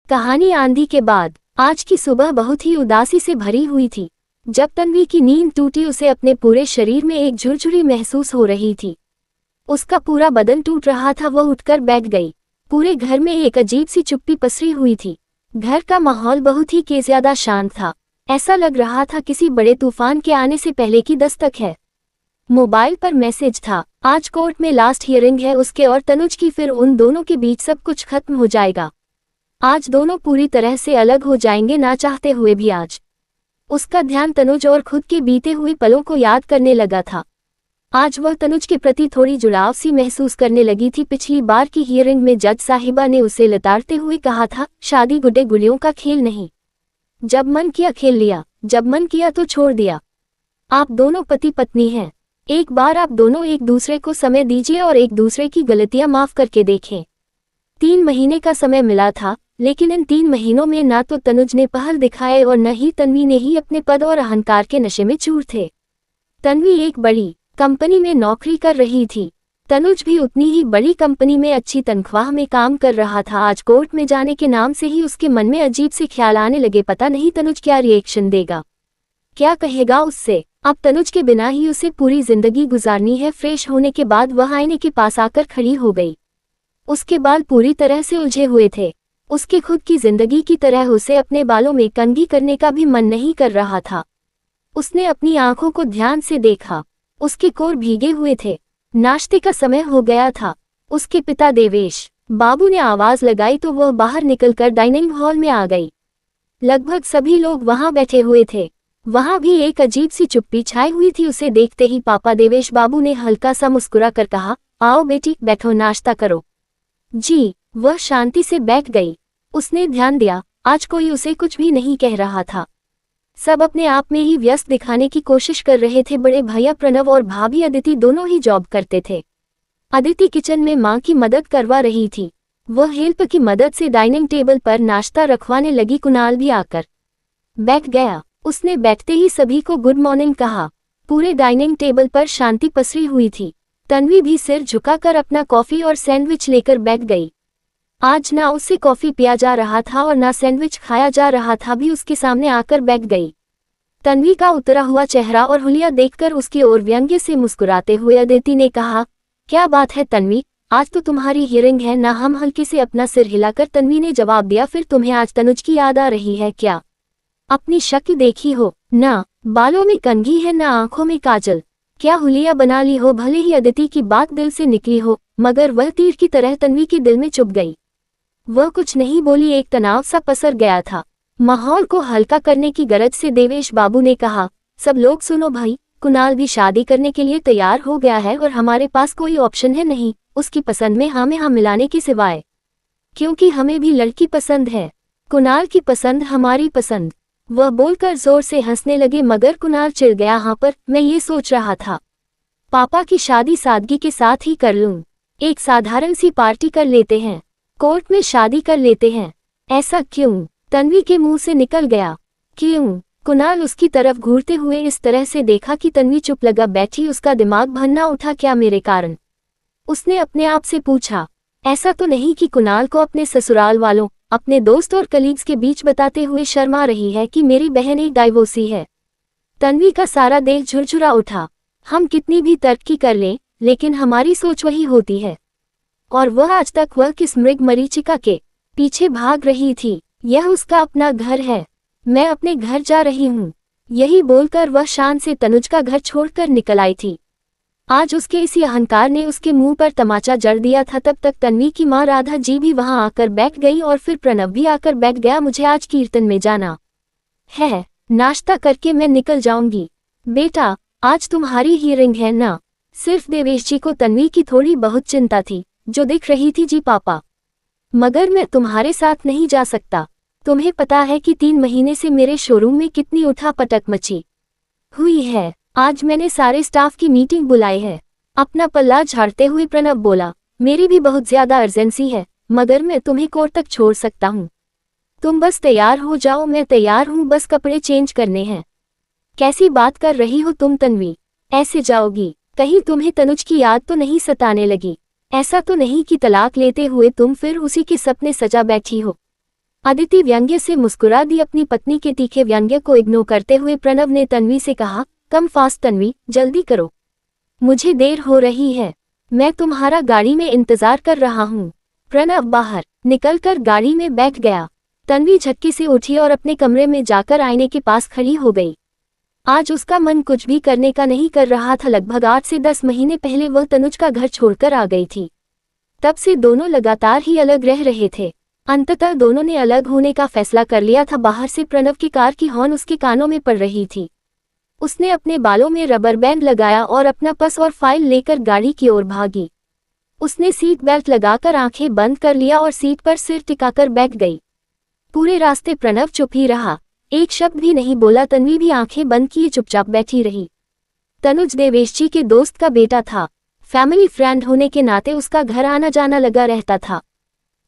कहानी आंधी के बाद। आज की सुबह बहुत ही उदासी से भरी हुई थी। जब तन्वी की नींद टूटी उसे अपने पूरे शरीर में एक झुरझुरी महसूस हो रही थी। उसका पूरा बदन टूट रहा था। वह उठकर बैठ गई। पूरे घर में एक अजीब सी चुप्पी पसरी हुई थी। घर का माहौल बहुत ही ज्यादा शांत था। ऐसा लग रहा था किसी बड़े तूफान के आने से पहले की दस्तक है। मोबाइल पर मैसेज था, आज कोर्ट में लास्ट हियरिंग है उसके और तनुज की, फिर उन दोनों के बीच सब कुछ खत्म हो जाएगा। आज दोनों पूरी तरह से अलग हो जाएंगे, ना चाहते हुए भी। आज उसका ध्यान तनुज और खुद के बीते हुए पलों को याद करने लगा था। आज वह तनुज के प्रति थोड़ी जुड़ाव सी महसूस करने लगी थी। पिछली बार की हियरिंग में जज साहिबा ने उसे लताड़ते हुए कहा था, शादी गुड्डे गुलियों का खेल नहीं, जब मन किया खेल लिया, जब मन किया तो छोड़ दिया। आप दोनों पति पत्नी हैं, एक बार आप दोनों एक दूसरे को समय दीजिए और एक दूसरे की गलतियां माफ करके देखें। 3 महीने का समय मिला था, लेकिन इन 3 महीनों में ना तो तनुज ने पहल दिखाए और न ही तन्वी ने ही अपने पद और अहंकार के नशे में चूर थे। तन्वी एक बड़ी कंपनी में नौकरी कर रही थी। तनुज भी उतनी ही बड़ी कंपनी में अच्छी तनख्वाह में काम कर रहा था। आज कोर्ट में जाने के नाम से ही उसके मन में अजीब से ख्याल आने लगे। पता नहीं तनुज क्या रिएक्शन देगा, क्या कहेगा उससे। अब तनुज के बिना ही उसे पूरी जिंदगी गुजारनी है। फ्रेश होने के बाद वह आईने के पास आकर खड़ी हो गई। उसके बाल पूरी तरह से उलझे हुए थे। उसके खुद की जिंदगी की तरह उसे अपने बालों में कंघी करने का भी मन नहीं कर रहा था। उसने अपनी आंखों को ध्यान से देखा, उसके कोर भीगे हुए थे। नाश्ते का समय हो गया था। उसके पिता देवेश बाबू ने आवाज लगाई तो वह बाहर निकलकर डाइनिंग हॉल में आ गई। लगभग सभी लोग वहां बैठे हुए थे। वहां भी एक अजीब सी चुप्पी छाई हुई थी। उसे देखते ही पापा देवेश बाबू ने हल्का सा मुस्कुरा कर कहा, आओ बेटी बैठो, नाश्ता करो। जी। वह शांति से बैठ गई। उसने ध्यान दिया, आज कोई उसे कुछ भी नहीं कह रहा था। सब अपने आप में ही व्यस्त दिखाने की कोशिश कर रहे थे। बड़े भैया प्रणव और भाभी अदिति दोनों ही जॉब करते थे। अदिति किचन में मां की मदद करवा रही थी। वह हेल्प की मदद से डाइनिंग टेबल पर नाश्ता रखवाने लगी। कुणाल भी आकर बैठ गया। उसने बैठते ही सभी को गुड मॉर्निंग कहा। पूरे डाइनिंग टेबल पर शांति पसरी हुई थी। तन्वी भी सिर झुकाकर अपना कॉफी और सैंडविच लेकर बैठ गई। आज ना उससे कॉफी पिया जा रहा था और ना सैंडविच खाया जा रहा था, भी उसके सामने आकर बैठ गई। तन्वी का उतरा हुआ चेहरा और हुलिया देखकर उसकी ओर व्यंग्य से मुस्कुराते हुए अदिति ने कहा, क्या बात है तन्वी, आज तो तुम्हारी हियरिंग है ना। हम हल्के से अपना सिर हिलाकर तन्वी ने जवाब दिया, फिर तुम्हें आज तनुज की याद आ रही है क्या? अपनी शक्ल देखी हो ना, बालों में कंघी है ना आंखों में काजल, क्या हुलिया बना ली हो? भले ही अदिति की बात दिल से निकली हो, मगर वह तीर की तरह तन्वी के दिल में चुभ गई। वह कुछ नहीं बोली। एक तनाव सा पसर गया था। माहौल को हल्का करने की गरज से देवेश बाबू ने कहा, सब लोग सुनो भाई, कुणाल भी शादी करने के लिए तैयार हो गया है और हमारे पास कोई ऑप्शन है नहीं उसकी पसंद में हाँ मिलाने के सिवाय, क्योंकि हमें भी लड़की पसंद है। कुणाल की पसंद हमारी पसंद। वह बोलकर जोर से हंसने लगे, मगर कुणाल चिढ़ गया। हाँ पर मैं ये सोच रहा था, पापा की शादी सादगी के साथ ही कर लूं। एक साधारण सी पार्टी कर लेते हैं, कोर्ट में शादी कर लेते हैं। ऐसा क्यों? तन्वी के मुंह से निकल गया। क्यों? कुणाल उसकी तरफ घूरते हुए इस तरह से देखा कि तन्वी चुप लगा बैठी। उसका दिमाग भनना उठा, क्या मेरे कारण? उसने अपने आप से पूछा। ऐसा तो नहीं कि कुणाल को अपने ससुराल वालों, अपने दोस्त और कलीग्स के बीच बताते हुए शर्मा रही है कि मेरी बहन एक डाइवोर्सी है। तन्वी का सारा देह झुरझुरा उठा। हम कितनी भी तरक्की कर लें, लेकिन हमारी सोच वही होती है। और वह आज तक वह किस मृग मरीचिका के पीछे भाग रही थी? यह उसका अपना घर है। मैं अपने घर जा रही हूँ। यही बोलकर वह शान से तनुज का घर छोड़कर निकल आई थी। आज उसके इसी अहंकार ने उसके मुंह पर तमाचा जड़ दिया था। तब तक तन्वी की माँ राधा जी भी वहां आकर बैठ गई और फिर प्रणव भी आकर बैठ गया। मुझे आज कीर्तन में जाना है, नाश्ता करके मैं निकल जाऊंगी। बेटा आज तुम्हारी हियरिंग है ना? सिर्फ देवेश जी को तन्वी की थोड़ी बहुत चिंता थी, जो दिख रही थी। जी पापा, मगर मैं तुम्हारे साथ नहीं जा सकता। तुम्हें पता है कि 3 महीने से मेरे शोरूम में कितनी उठापटक मची हुई है। आज मैंने सारे स्टाफ की मीटिंग बुलाई है। अपना पल्ला झाड़ते हुए प्रणव बोला, मेरी भी बहुत ज्यादा अर्जेंसी है, मगर मैं तुम्हें कोर्ट तक छोड़ सकता हूँ। तुम बस तैयार हो जाओ। मैं तैयार हूँ, बस कपड़े चेंज करने हैं। कैसी बात कर रही हो तुम तन्वी? ऐसे जाओगी? कहीं तुम्हें तनुज की याद तो नहीं सताने लगी? ऐसा तो नहीं कि तलाक लेते हुए तुम फिर उसी के सपने सजा बैठी हो? अदिति व्यंग्य से मुस्कुरा दी। अपनी पत्नी के तीखे व्यंग्य को इग्नोर करते हुए प्रणव ने तन्वी से कहा, कम फास्ट तन्वी, जल्दी करो, मुझे देर हो रही है, मैं तुम्हारा गाड़ी में इंतजार कर रहा हूँ। प्रणव बाहर निकलकर गाड़ी में बैठ गया। तन्वी झटके से उठी और अपने कमरे में जाकर आईने के पास खड़ी हो गई। आज उसका मन कुछ भी करने का नहीं कर रहा था। लगभग 8 से 10 महीने पहले वह तनुज का घर छोड़कर आ गई थी। तब से दोनों लगातार ही अलग रह रहे थे। अंततः दोनों ने अलग होने का फैसला कर लिया था। बाहर से प्रणव की कार की हॉर्न उसके कानों में पड़ रही थी। उसने अपने बालों में रबर बैंड लगाया और अपना पर्स और फाइल लेकर गाड़ी की ओर भागी। उसने सीट बेल्ट लगाकर आंखें बंद कर लिया और सीट पर सिर टिकाकर बैठ गई। पूरे रास्ते प्रणव चुप ही रहा, एक शब्द भी नहीं बोला। तन्वी भी आंखें बंद किए चुपचाप बैठी रही। तनुज देवेश जी के दोस्त का बेटा था। फैमिली फ्रेंड होने के नाते उसका घर आना जाना लगा रहता था।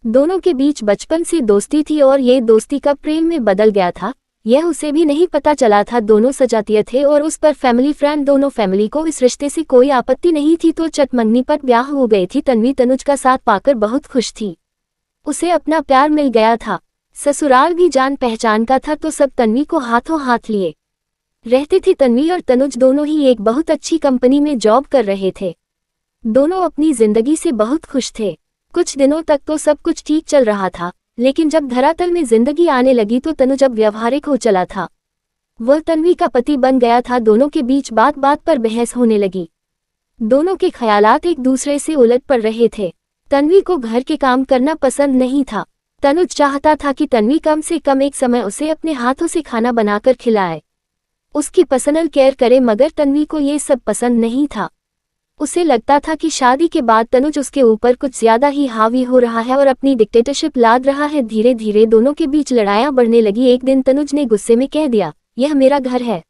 दोनों के बीच बचपन से दोस्ती थी और ये दोस्ती कब प्रेम में बदल गया था यह उसे भी नहीं पता चला था। दोनों सजातीय थे और उस पर फैमिली फ्रेंड। दोनों फैमिली को इस रिश्ते से कोई आपत्ति नहीं थी तो चटमंगनी पर ब्याह हो गई थी। तन्वी तनुज का साथ पाकर बहुत खुश थी। उसे अपना प्यार मिल गया था। ससुराल भी जान पहचान का था तो सब तन्वी को हाथों हाथ लिए रहते थे। तन्वी और तनुज दोनों ही एक बहुत अच्छी कंपनी में जॉब कर रहे थे। दोनों अपनी जिंदगी से बहुत खुश थे। कुछ दिनों तक तो सब कुछ ठीक चल रहा था, लेकिन जब धरातल में जिंदगी आने लगी तो तनुज अब व्यावहारिक हो चला था। वह तन्वी का पति बन गया था। दोनों के बीच बात बात पर बहस होने लगी। दोनों के ख्यालात एक दूसरे से उलट पड़ रहे थे। तन्वी को घर के काम करना पसंद नहीं था। तनुज चाहता था कि तन्वी कम से कम एक समय उसे अपने हाथों से खाना बनाकर खिलाए, उसकी पर्सनल केयर करे, मगर तन्वी को ये सब पसंद नहीं था। उसे लगता था कि शादी के बाद तनुज उसके ऊपर कुछ ज्यादा ही हावी हो रहा है और अपनी डिक्टेटरशिप लाद रहा है। धीरे धीरे दोनों के बीच लड़ाइयां बढ़ने लगी। एक दिन तनुज ने गुस्से में कह दिया, यह मेरा घर है,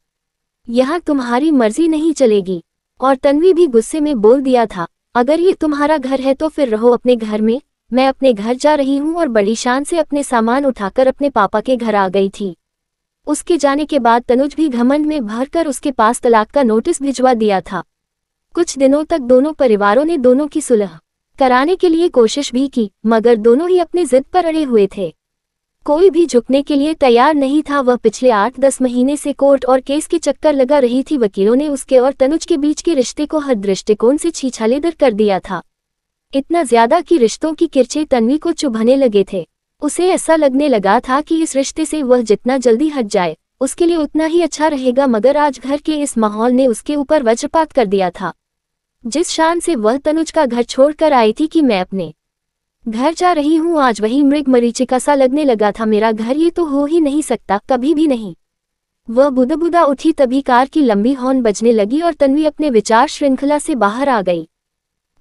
यहाँ तुम्हारी मर्जी नहीं चलेगी। और तन्वी भी गुस्से में बोल दिया था, अगर ये तुम्हारा घर है तो फिर रहो अपने घर में, मैं अपने घर जा रही हूँ। और बड़ी शान से अपने सामान उठाकर अपने पापा के घर आ गई थी। उसके जाने के बाद तनुज भी घमंड में भरकर उसके पास तलाक का नोटिस भिजवा दिया था। कुछ दिनों तक दोनों परिवारों ने दोनों की सुलह कराने के लिए कोशिश भी की, मगर दोनों ही अपनी जिद पर अड़े हुए थे। कोई भी झुकने के लिए तैयार नहीं था। वह पिछले 8-10 महीने से कोर्ट और केस के चक्कर लगा रही थी। वकीलों ने उसके और तनुज के बीच के रिश्ते को हर दृष्टिकोण से छीछालेदर कर दिया था। इतना ज्यादा कि रिश्तों की किरचे तन्वी को चुभने लगे थे। उसे ऐसा लगने लगा था कि इस रिश्ते से वह जितना जल्दी हट जाए उसके लिए उतना ही अच्छा रहेगा। मगर आज घर के इस माहौल ने उसके ऊपर वज्रपात कर दिया था। जिस शान से वह तनुज का घर छोड़कर आई थी कि मैं अपने घर जा रही हूँ, आज वही मृग मरीचिका सा लगने लगा था। मेरा घर ये तो हो ही नहीं सकता, कभी भी नहीं। वह बुदा उठी तभी कार की लंबी हॉर्न बजने लगी और तन्वी अपने विचार श्रृंखला से बाहर आ गई।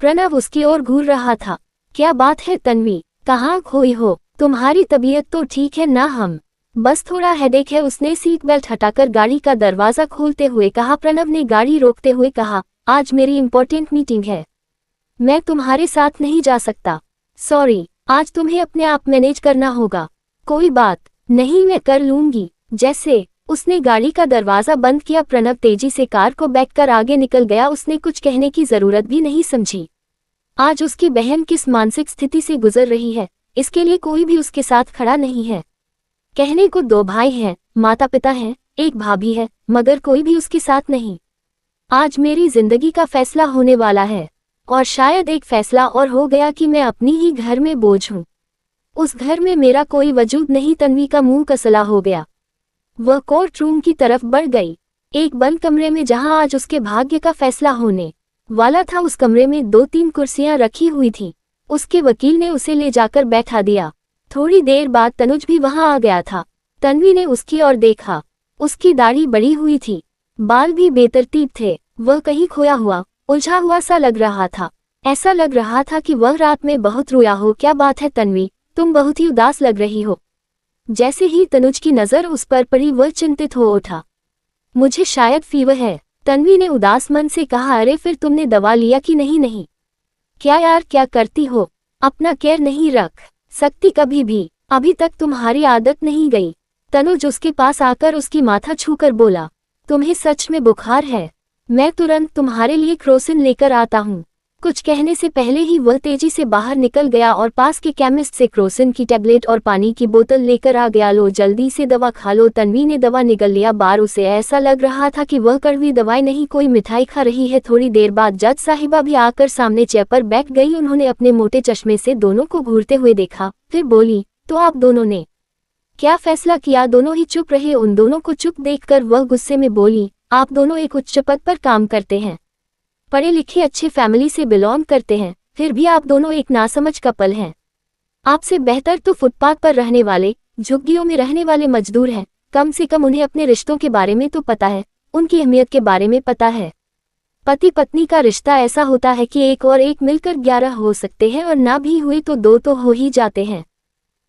प्रणव उसकी ओर घूर रहा था। क्या बात है तन्वी, कहाँ खोई हो? तुम्हारी तबीयत तो ठीक है ना? हम बस थोड़ा हेडेक है। उसने सीट बेल्ट हटाकर गाड़ी का दरवाजा खोलते हुए कहा। प्रणव ने गाड़ी रोकते हुए कहा, आज मेरी इंपॉर्टेंट मीटिंग है, मैं तुम्हारे साथ नहीं जा सकता। सॉरी, आज तुम्हें अपने आप मैनेज करना होगा। कोई बात नहीं, मैं कर लूंगी। जैसे उसने गाड़ी का दरवाजा बंद किया, प्रणव तेजी से कार को बैककर आगे निकल गया। उसने कुछ कहने की जरूरत भी नहीं समझी। आज उसकी बहन किस मानसिक स्थिति से गुजर रही है, इसके लिए कोई भी उसके साथ खड़ा नहीं है। कहने को 2 भाई हैं, माता पिता हैं, एक भाभी है, मगर कोई भी उसके साथ नहीं। आज मेरी जिंदगी का फैसला होने वाला है और शायद एक फैसला और हो गया कि मैं अपनी ही घर में बोझ हूँ। उस घर में मेरा कोई वजूद नहीं। तन्वी का मुंह कसला हो गया। वह कोर्ट रूम की तरफ बढ़ गई, एक बंद कमरे में जहां आज उसके भाग्य का फैसला होने वाला था। उस कमरे में 2-3 कुर्सियां रखी हुई थी। उसके वकील ने उसे ले जाकर बैठा दिया। थोड़ी देर बाद तनुज भी वहां आ गया था। तन्वी ने उसकी ओर देखा। उसकी दाढ़ी बड़ी हुई थी, बाल भी बेतरतीब थे। वह कहीं खोया हुआ, उलझा हुआ सा लग रहा था। ऐसा लग रहा था कि वह रात में बहुत रोया हो। क्या बात है तन्वी, तुम बहुत ही उदास लग रही हो। जैसे ही तनुज की नजर उस पर पड़ी वह चिंतित हो उठा। मुझे शायद फीवर है, तन्वी ने उदास मन से कहा। अरे फिर तुमने दवा लिया कि नहीं? नहीं। क्या यार, क्या करती हो? अपना केयर नहीं रख सकती कभी भी? अभी तक तुम्हारी आदत नहीं गई। तनुज उसके पास आकर उसकी माथा छूकर बोला, तुम्हें सच में बुखार है? मैं तुरंत तुम्हारे लिए क्रोसिन लेकर आता हूँ। कुछ कहने से पहले ही वह तेजी से बाहर निकल गया और पास के केमिस्ट से क्रोसिन की टैबलेट और पानी की बोतल लेकर आ गया। लो जल्दी से दवा खा लो। तन्वी ने दवा निगल लिया। बार उसे ऐसा लग रहा था कि वह कड़वी दवाई नहीं कोई मिठाई खा रही है। थोड़ी देर बाद जज साहिबा भी आकर सामने चेयर पर बैठ गई। उन्होंने अपने मोटे चश्मे से दोनों को घूरते हुए देखा, फिर बोली, तो आप दोनों ने क्या फैसला किया? दोनों ही चुप रहे। उन दोनों को चुप देखकर वह गुस्से में बोली, आप दोनों एक उच्च पद पर काम करते हैं, पढ़े लिखे अच्छे फैमिली से बिलोंग करते हैं, फिर भी आप दोनों एक नासमझ कपल हैं। आपसे बेहतर तो फुटपाथ पर रहने वाले, झुग्गियों में रहने वाले मजदूर हैं। कम से कम उन्हें अपने रिश्तों के बारे में तो पता है, उनकी अहमियत के बारे में पता है। पति पत्नी का रिश्ता ऐसा होता है कि एक और एक मिलकर 11 हो सकते हैं और ना भी हुए तो 2 तो हो ही जाते हैं।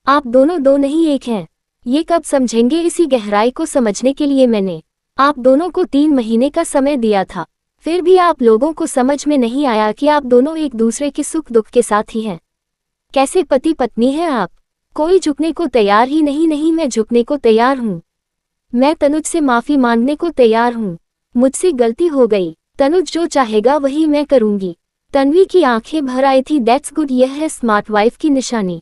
आप दोनों 2 नहीं एक हैं। ये कब समझेंगे? इसी गहराई को समझने के लिए मैंने आप दोनों को 3 महीने का समय दिया था, फिर भी आप लोगों को समझ में नहीं आया कि आप दोनों एक दूसरे के सुख दुख के साथ ही हैं। कैसे पति पत्नी हैं आप? कोई झुकने को तैयार ही नहीं। नहीं, मैं झुकने को तैयार हूँ। मैं तनुज से माफी मांगने को तैयार हूँ। मुझसे गलती हो गई। तनुज जो चाहेगा वही मैं करूँगी। तन्वी की आंखें भर आई थी। दैट्स गुड, यह है स्मार्ट वाइफ की निशानी।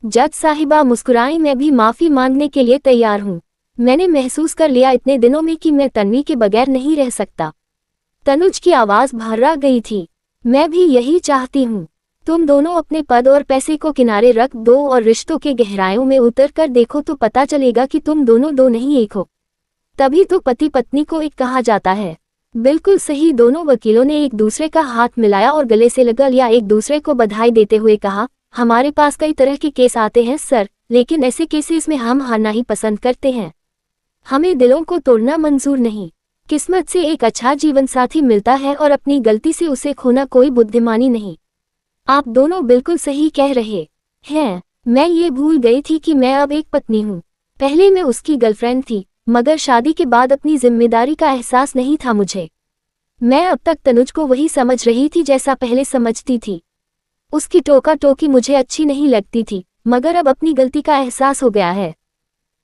जज साहिबा मुस्कुराई। मैं भी माफी मांगने के लिए तैयार हूँ। मैंने महसूस कर लिया इतने दिनों में कि मैं तन्वी के बगैर नहीं रह सकता। तनुज की आवाज भर्रा गई थी। मैं भी यही चाहती हूँ। तुम दोनों अपने पद और पैसे को किनारे रख दो और रिश्तों के गहराइयों में उतर कर देखो तो पता चलेगा कि तुम दोनों 2 नहीं एक हो। तभी तो पति पत्नी को एक कहा जाता है। बिल्कुल सही। दोनों वकीलों ने एक दूसरे का हाथ मिलाया और गले से लगा लिया। एक दूसरे को बधाई देते हुए कहा, हमारे पास कई तरह के केस आते हैं सर, लेकिन ऐसे केसेस में हम हारना ही पसंद करते हैं। हमें दिलों को तोड़ना मंजूर नहीं। किस्मत से एक अच्छा जीवन साथी मिलता है और अपनी गलती से उसे खोना कोई बुद्धिमानी नहीं। आप दोनों बिल्कुल सही कह रहे हैं। मैं ये भूल गई थी कि मैं अब एक पत्नी हूँ। पहले मैं उसकी गर्लफ्रेंड थी, मगर शादी के बाद अपनी जिम्मेदारी का एहसास नहीं था मुझे। मैं अब तक तनुज को वही समझ रही थी जैसा पहले समझती थी। उसकी टोका टोकी मुझे अच्छी नहीं लगती थी, मगर अब अपनी गलती का एहसास हो गया है।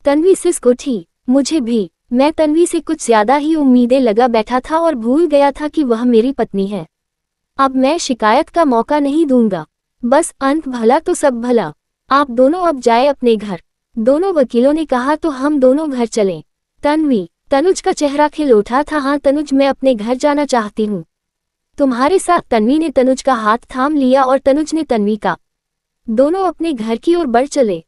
तन्वी सिसक उठी। मुझे भी। मैं तन्वी से कुछ ज्यादा ही उम्मीदें लगा बैठा था और भूल गया था कि वह मेरी पत्नी है। अब मैं शिकायत का मौका नहीं दूंगा। बस अंत भला तो सब भला। आप दोनों अब जाए अपने घर। दोनों वकीलों ने कहा तो हम दोनों घर चलें। तनुज का चेहरा खिल उठा था। हाँ तनुज, मैं अपने घर जाना चाहती हूँ। तुम्हारे साथ? तन्वी ने तनुज का हाथ थाम लिया और तनुज ने तन्वी का। दोनों अपने घर की ओर बढ़ चले।